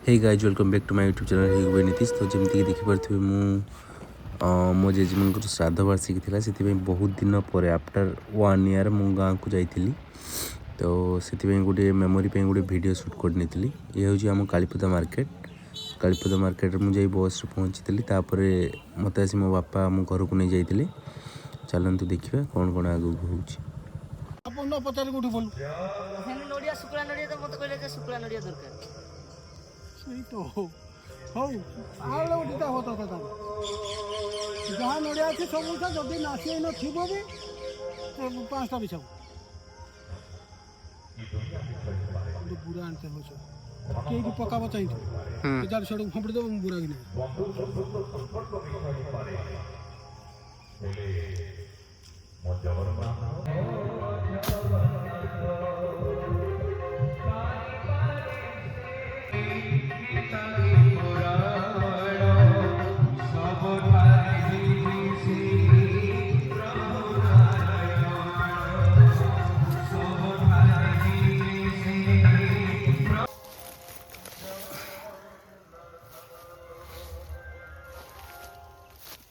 Hey guys welcome back to my YouTube channel hey Nitish. तो जमीक देखिपे मो जेजेमान श्राद्ध वार्षिकी थी से बहुत दिन पर आफ्टर 1 ईयर मु गाँव को जाइली। तो से गोटे मेमोरी गोटे वीडियो शूट कर ये हूँ आम कालीपदा मार्केट मुझे बस पहुँची तापर मत आसी मो बापा मो घर को नहीं जाइए। चलतु देखिए कौन कौन आगे हूँ। जहाँ नड़िया अच्छे सब जदि नासी न थी भी 5टा बिछाऊ बुरा आनते हो कहीं पकाब चाहिए जार सड़क फंपड़ी देव बुरा कि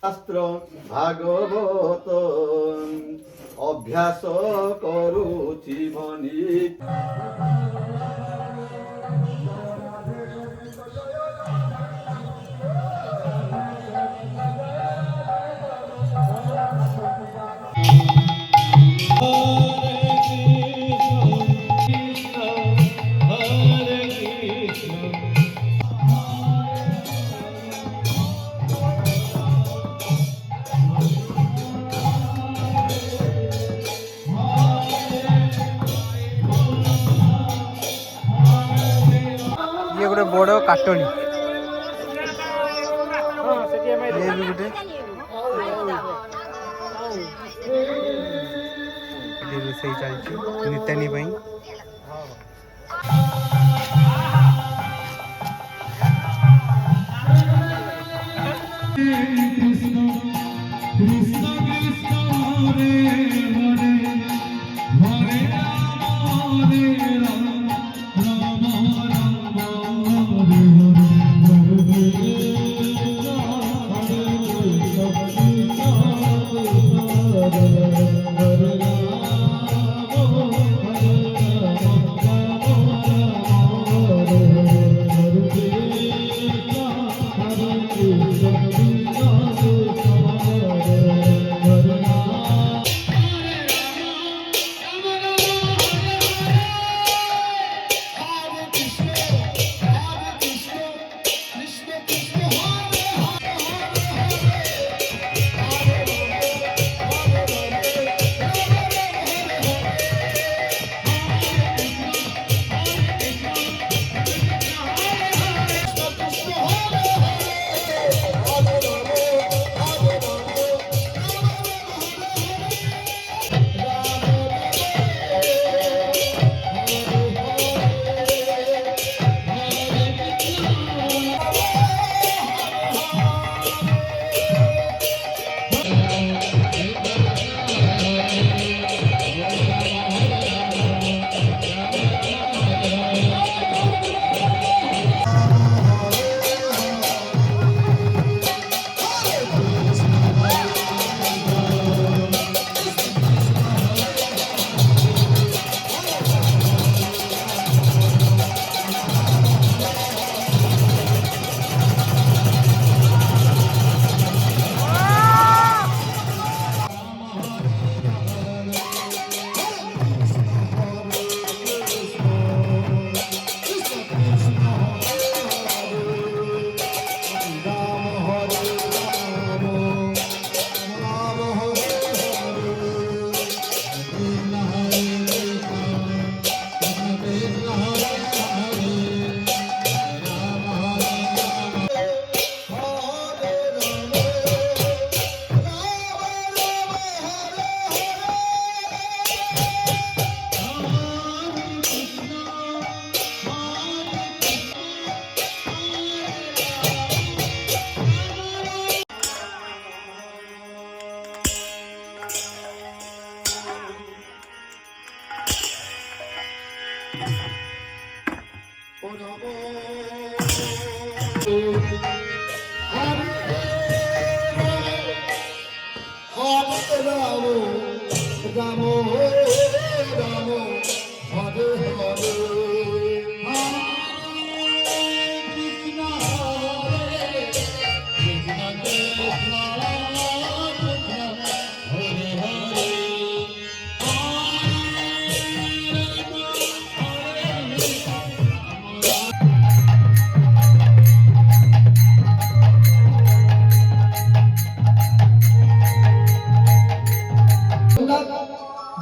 शास्त्र भागवत अभ्यास करुछि भनी ये गोटे बड़ काटनी रोषे चलती नितानी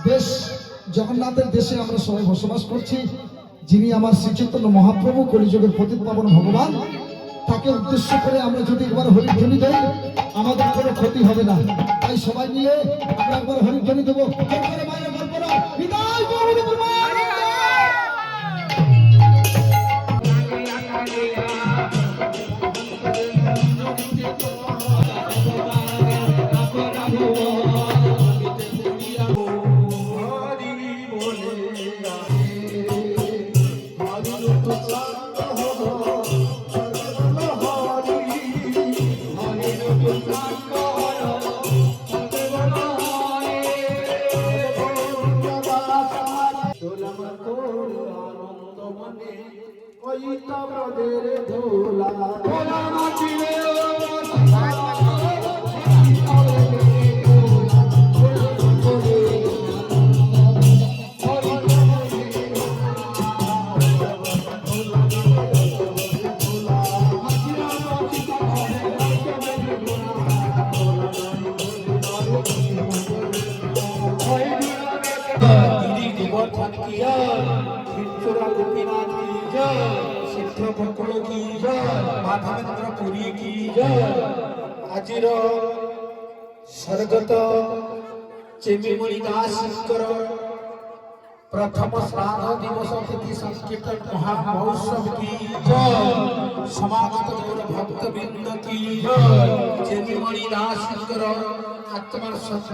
দেশ জগন্নাথের দেশে আমরা সবাই বসবাস করছি। যিনি আমার শ্রীচৈতন্য মহাপ্রভু কলিযুগের পতিত পাবন ভগবান, তাকে উদ্দেশ্য করে আমরা যদি একবার হরিধ্বনি দেই আমাদের কোনো ক্ষতি হবে না। তাই সবাই মিলে আমরা একবার হরিধ্বনি দেবো। ଆଜିର ସ୍ୱର୍ଗତ ଚେମିମଣି ଦାସଙ୍କର ପ୍ରଥମ ଶ୍ରାଦ୍ଧ ଦିବସ ତିଥି ସଂକୀର୍ତ୍ତନ ମହାମହୋତ୍ସବ की ସମାଗତ ଭକ୍ତବୃନ୍ଦ की ଚେମିମଣି ଦାସଙ୍କର ଆତ୍ମାର ସତ୍ୟ